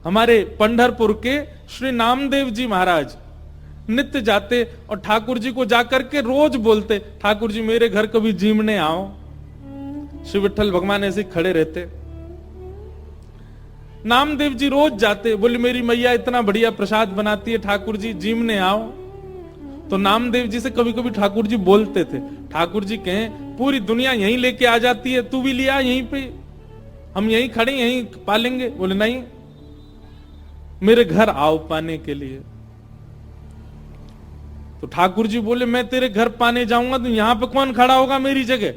हमारे पंढरपुर के श्री नामदेव जी महाराज नित्य जाते और ठाकुर जी को जाकर के रोज बोलते, ठाकुर जी मेरे घर कभी जीमने आओ। श्री विठ्ठल भगवान ऐसे खड़े रहते। नामदेव जी रोज जाते, बोले मेरी मैया इतना बढ़िया प्रसाद बनाती है, ठाकुर जी जीमने आओ। तो नामदेव जी से कभी कभी ठाकुर जी बोलते थे, ठाकुर जी कहें पूरी दुनिया यहीं लेके आ जाती है, तू भी लिया यहीं पे, हम यहीं खड़े यहीं पालेंगे। बोले नहीं, मेरे घर आओ पाने के लिए। तो ठाकुर जी बोले मैं तेरे घर पाने जाऊंगा तो यहां पे कौन खड़ा होगा मेरी जगह,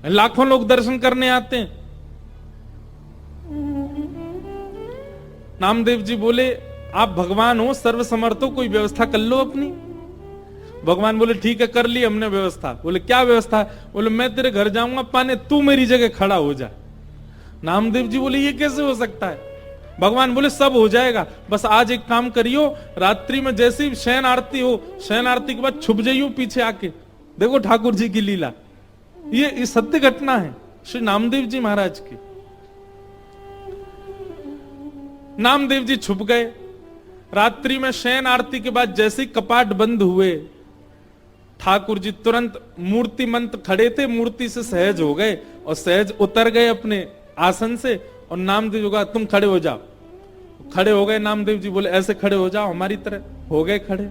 लाखों लोग दर्शन करने आते हैं। नामदेव जी बोले आप भगवान हो, सर्वसमर्थ हो, कोई व्यवस्था कर लो अपनी। भगवान बोले ठीक है कर ली हमने व्यवस्था। बोले क्या व्यवस्था? बोले मैं तेरे घर जाऊंगा पाने, तू मेरी जगह खड़ा हो जा। नामदेव जी बोले ये कैसे हो सकता है? भगवान बोले सब हो जाएगा, बस आज एक काम करियो, रात्रि में जैसे ही शयन आरती हो, शयन आरती के बाद छुप जाइयो पीछे आके, देखो ठाकुर जी की लीला। ये सत्य घटना है श्री नामदेव जी महाराज की। नामदेव जी छुप गए। रात्रि में शयन आरती के बाद जैसे ही कपाट बंद हुए, ठाकुर जी तुरंत मूर्तिमंत खड़े थे, मूर्ति से सहज हो गए और सहज उतर गए अपने आसन से। और नामदेव जी कहा तुम खड़े हो जाओ। खड़े हो गए। नामदेव जी बोले ऐसे खड़े हो जाओ हमारी तरह। हो गए खड़े।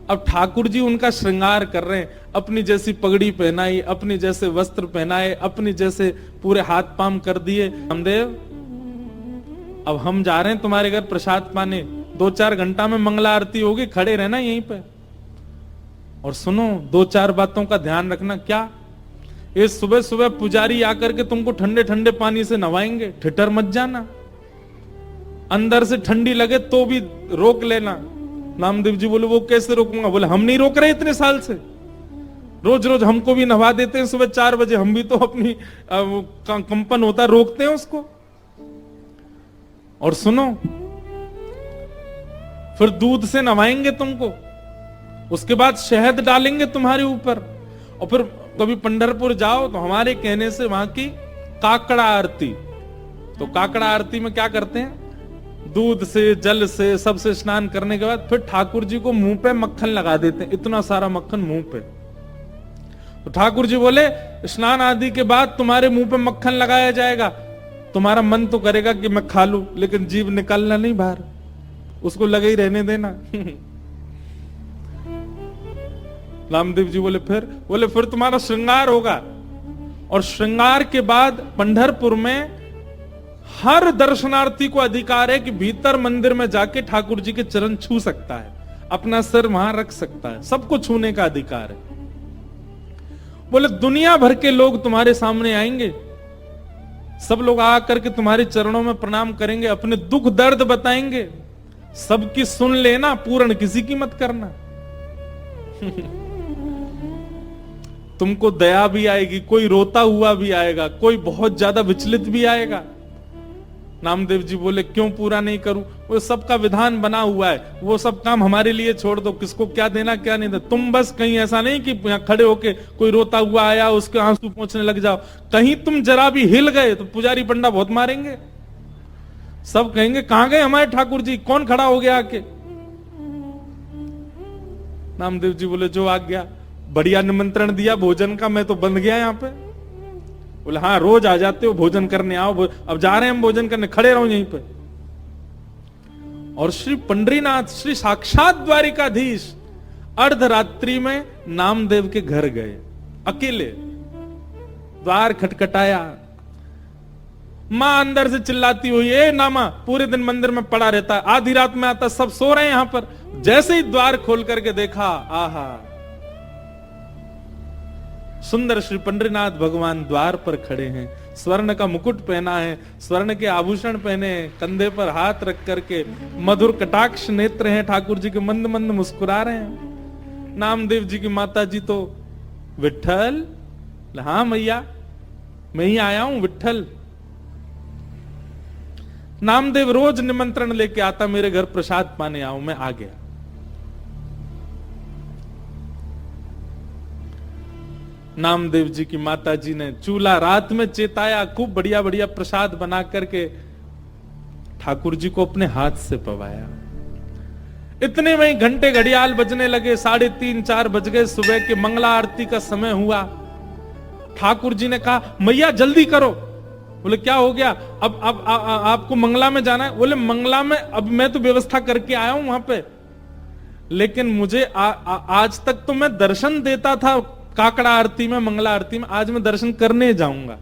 अब ठाकुर जी उनका श्रृंगार कर रहे हैं, अपनी जैसी पगड़ी पहनाई, अपनी जैसे वस्त्र पहनाए, अपनी जैसे पूरे हाथ पाम कर दिए। नामदेव अब हम जा रहे हैं तुम्हारे घर प्रसाद पाने, 2-4 घंटा में मंगला आरती होगी, खड़े रहना यहीं पे। और सुनो 2-4 बातों का ध्यान रखना। क्या? ये सुबह सुबह पुजारी आकर के तुमको ठंडे ठंडे पानी से नवाएंगे, ठिठर मत जाना। अंदर से ठंडी लगे तो भी रोक लेना। नामदेव जी बोले वो कैसे रोकूंगा? बोले हम नहीं रोक रहे इतने साल से, रोज रोज हमको भी नवा देते हैं सुबह 4 बजे, हम भी तो अपनी कंपन होता रोकते हैं उसको। और सुनो फिर दूध से नवाएंगे तुमको, उसके बाद शहद डालेंगे तुम्हारे ऊपर। और फिर कभी पंढरपुर जाओ तो हमारे कहने से वहां की काकड़ा आरती, तो काकड़ा आरती में क्या करते हैं, दूध से जल से सबसे स्नान करने के बाद फिर ठाकुर जी को मुंह पे मक्खन लगा देते हैं, इतना सारा मक्खन मुंह पे। तो ठाकुर जी बोले स्नान आदि के बाद तुम्हारे मुंह पे मक्खन लगाया जाएगा, तुम्हारा मन तो करेगा कि मैं खा लूं, लेकिन जीभ निकालना नहीं बाहर, उसको लगे ही रहने देना। नामदेव जी बोले फिर तुम्हारा श्रृंगार होगा। और श्रृंगार के बाद पंढरपुर में हर दर्शनार्थी को अधिकार है कि भीतर मंदिर में जाके ठाकुर जी के चरण छू सकता है, अपना सिर वहां रख सकता है, सबको छूने का अधिकार है। बोले दुनिया भर के लोग तुम्हारे सामने आएंगे, सब लोग आकर के तुम्हारे चरणों में प्रणाम करेंगे, अपने दुख दर्द बताएंगे, सबकी सुन लेना, पूर्ण किसी की मत करना। तुमको दया भी आएगी, कोई रोता हुआ भी आएगा, कोई बहुत ज्यादा विचलित भी आएगा। नामदेव जी बोले क्यों पूरा नहीं करूं? वो सबका विधान बना हुआ है, वो सब काम हमारे लिए छोड़ दो, किसको क्या देना क्या नहीं देना। तुम बस कहीं ऐसा नहीं कि यहां खड़े होके कोई रोता हुआ आया उसके आंसू पोंछने लग जाओ, कहीं तुम जरा भी हिल गए तो पुजारी पंडा बहुत मारेंगे, सब कहेंगे कहां गए हमारे ठाकुर जी, कौन खड़ा हो गया आके। नामदेव जी बोले जो आ गया, बढ़िया निमंत्रण दिया भोजन का, मैं तो बंध गया यहाँ पे। बोले हाँ रोज आ जाते हो भोजन करने, आओ अब जा रहे हैं हम भोजन करने, खड़े रहो यहीं पे। और श्री पंडरीनाथ श्री साक्षात द्वारिकाधीश अर्धरात्रि में नामदेव के घर गए, अकेले। द्वार खटखटाया, मां अंदर से चिल्लाती हुई ए नामा, पूरे दिन मंदिर में पड़ा रहता है, आधी रात में आता, सब सो रहे हैं यहां पर। जैसे ही द्वार खोल करके देखा, आहा सुंदर श्री पंडरीनाथ भगवान द्वार पर खड़े हैं, स्वर्ण का मुकुट पहना है, स्वर्ण के आभूषण पहने हैं, कंधे पर हाथ रख करके मधुर कटाक्ष नेत्र हैं ठाकुर जी के, मंद मंद मुस्कुरा रहे हैं। नामदेव जी की माता जी तो विट्ठल, हाँ मैया मैं ही आया हूं विट्ठल। नामदेव रोज निमंत्रण लेके आता, मेरे घर प्रसाद पाने आओ, मैं आ गया। नामदेव जी की माता जी ने चूल्हा रात में चेताया, खूब बढ़िया बढ़िया प्रसाद बना करके ठाकुर जी को अपने हाथ से पवाया। इतने में घंटे घड़ियाल बजने लगे, 3:30-4 बज गए, सुबह के मंगला आरती का समय हुआ। ठाकुर जी ने कहा मैया जल्दी करो। बोले क्या हो गया? अब आपको मंगला में जाना है? बोले मंगला में अब मैं तो व्यवस्था करके आया हूं वहां पे, लेकिन मुझे आज तक तो मैं दर्शन देता था काकड़ा आरती में, मंगला आरती में, आज मैं दर्शन करने जाऊंगा।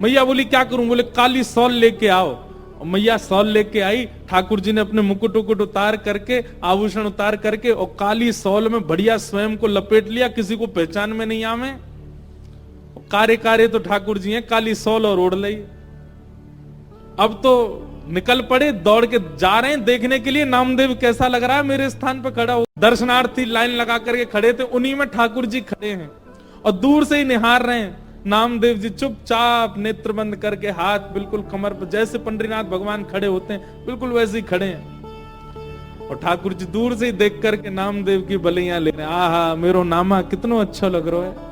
मैया बोली क्या करूं? बोले काली सौल लेके आओ। और मैया सौल लेके आई। ठाकुर जी ने अपने मुकुट उकुट उतार करके, आभूषण उतार करके, और काली सौल में बढ़िया स्वयं को लपेट लिया, किसी को पहचान में नहीं आवे। कारे कारे तो ठाकुर जी हैं, काली सौल और ओढ़ ली। अब तो निकल पड़े, दौड़ के जा रहे हैं देखने के लिए नामदेव कैसा लग रहा है मेरे स्थान पर खड़ा हो। दर्शनार्थी लाइन लगा करके खड़े थे, उन्हीं में ठाकुर जी खड़े हैं और दूर से ही निहार रहे हैं। नामदेव जी चुपचाप नेत्र बंद करके, हाथ बिल्कुल कमर पर, जैसे पंडरीनाथ भगवान खड़े होते हैं बिल्कुल वैसे ही खड़े हैं। और ठाकुर जी दूर से ही देख करके नामदेव की बलियां ले रहे हैं। आहा मेरो नामा कितना अच्छा लग रहा है।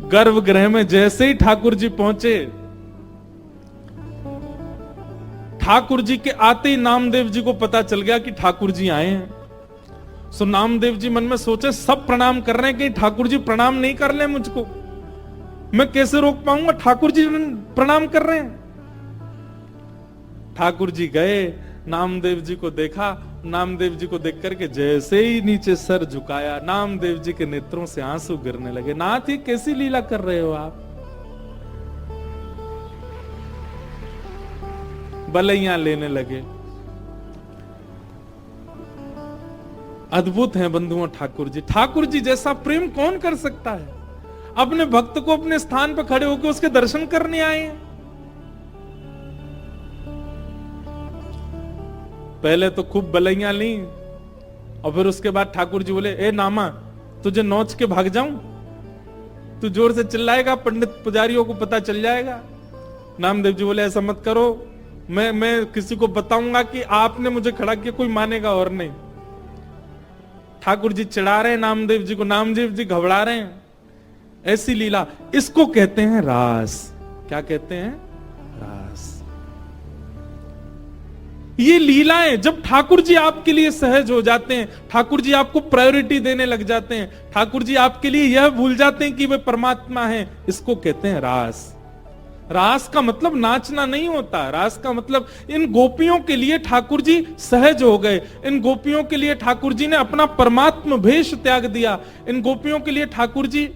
गर्भगृह में जैसे ही ठाकुर जी पहुंचे, ठाकुर जी के आते ही नामदेव जी को पता चल गया कि ठाकुर जी आए हैं। सो नामदेव जी मन में सोचे सब प्रणाम कर रहे हैं, कि ठाकुर जी प्रणाम नहीं कर ले मुझको, मैं कैसे रोक पाऊंगा? ठाकुर जी प्रणाम कर रहे हैं। ठाकुर जी गए, नामदेव जी को देखा। नामदेव जी को देख करके जैसे ही नीचे सर झुकाया, नामदेव जी के नेत्रों से आंसू गिरने लगे। नाथ ये कैसी लीला कर रहे हो आप? बलैया लेने लगे। अद्भुत हैं बंधुओं ठाकुर जी। ठाकुर जी जैसा प्रेम कौन कर सकता है? अपने भक्त को अपने स्थान पर खड़े होकर उसके दर्शन करने आए हैं। पहले तो खूब बलैया ली, और फिर उसके बाद ठाकुर जी बोले ए नामा तुझे नोच के भाग जाऊं? तू जोर से चिल्लाएगा, पंडित पुजारियों को पता चल जाएगा। नामदेव जी बोले ऐसा मत करो, मैं किसी को बताऊंगा कि आपने मुझे खड़ा किया, कोई मानेगा और नहीं। ठाकुर जी चिढ़ा रहे हैं नामदेव जी को, नामदेव जी घबरा रहे हैं। ऐसी लीला, इसको कहते हैं रास। क्या कहते हैं? रास। ये लीलाएं जब ठाकुर जी आपके लिए सहज हो जाते हैं, ठाकुर जी आपको प्रायोरिटी देने लग जाते हैं, ठाकुर जी आपके लिए यह भूल जाते हैं कि वे परमात्मा हैं, इसको कहते हैं रास। रास का मतलब नाचना नहीं होता। रास का मतलब इन गोपियों के लिए ठाकुर जी सहज हो गए। इन गोपियों के लिए ठाकुर जी ने अपना परमात्म भेष त्याग दिया। इन गोपियों के लिए ठाकुर जी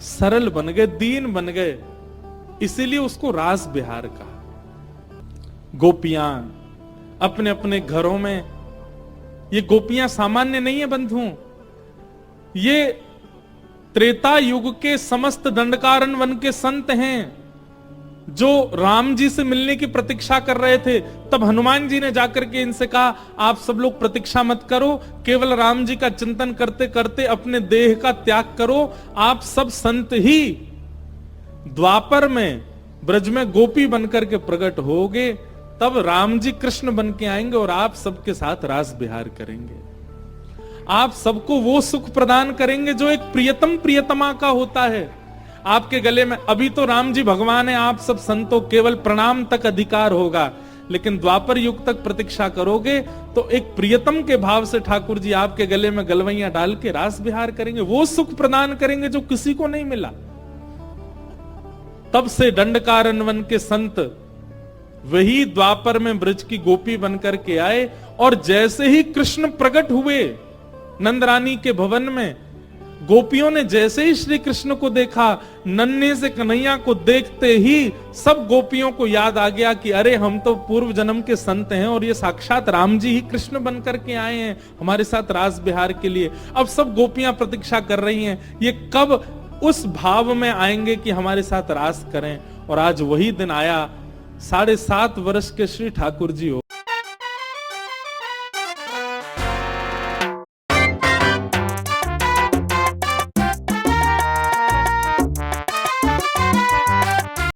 सरल बन गए, दीन बन गए, इसीलिए उसको रास बिहार कहा। गोपियां अपने अपने घरों में, ये गोपियां सामान्य नहीं है बंधुओं, ये त्रेता युग के समस्त दंडकारण्य वन के संत हैं, जो राम जी से मिलने की प्रतीक्षा कर रहे थे। तब हनुमान जी ने जाकर के इनसे कहा आप सब लोग प्रतीक्षा मत करो, केवल राम जी का चिंतन करते करते अपने देह का त्याग करो। आप सब संत ही द्वापर में ब्रज में गोपी बनकर के प्रकट होगे, तब राम जी कृष्ण बन के आएंगे और आप सबके साथ रास विहार करेंगे। आप सबको वो सुख प्रदान करेंगे जो एक प्रियतम प्रियतमा का होता है आपके गले में। अभी तो राम जी भगवान है, आप सब संतों केवल प्रणाम तक अधिकार होगा, लेकिन द्वापर युग तक प्रतीक्षा करोगे तो एक प्रियतम के भाव से ठाकुर जी आपके गले में गलवैया डाल के रास विहार करेंगे, वो सुख प्रदान करेंगे जो किसी को नहीं मिला। तब से दंडकारण्य वन के संत वही द्वापर में ब्रज की गोपी बनकर के आए, और जैसे ही कृष्ण प्रकट हुए नंदरानी के भवन में, गोपियों ने जैसे ही श्री कृष्ण को देखा, नन्हे से कन्हैया को देखते ही सब गोपियों को याद आ गया कि अरे हम तो पूर्व जन्म के संत हैं और ये साक्षात राम जी ही कृष्ण बनकर के आए हैं हमारे साथ रास विहार के लिए। अब सब गोपियां प्रतीक्षा कर रही हैं ये कब उस भाव में आएंगे कि हमारे साथ रास करें। और आज वही दिन आया। 7.5 वर्ष के श्री ठाकुर जी हो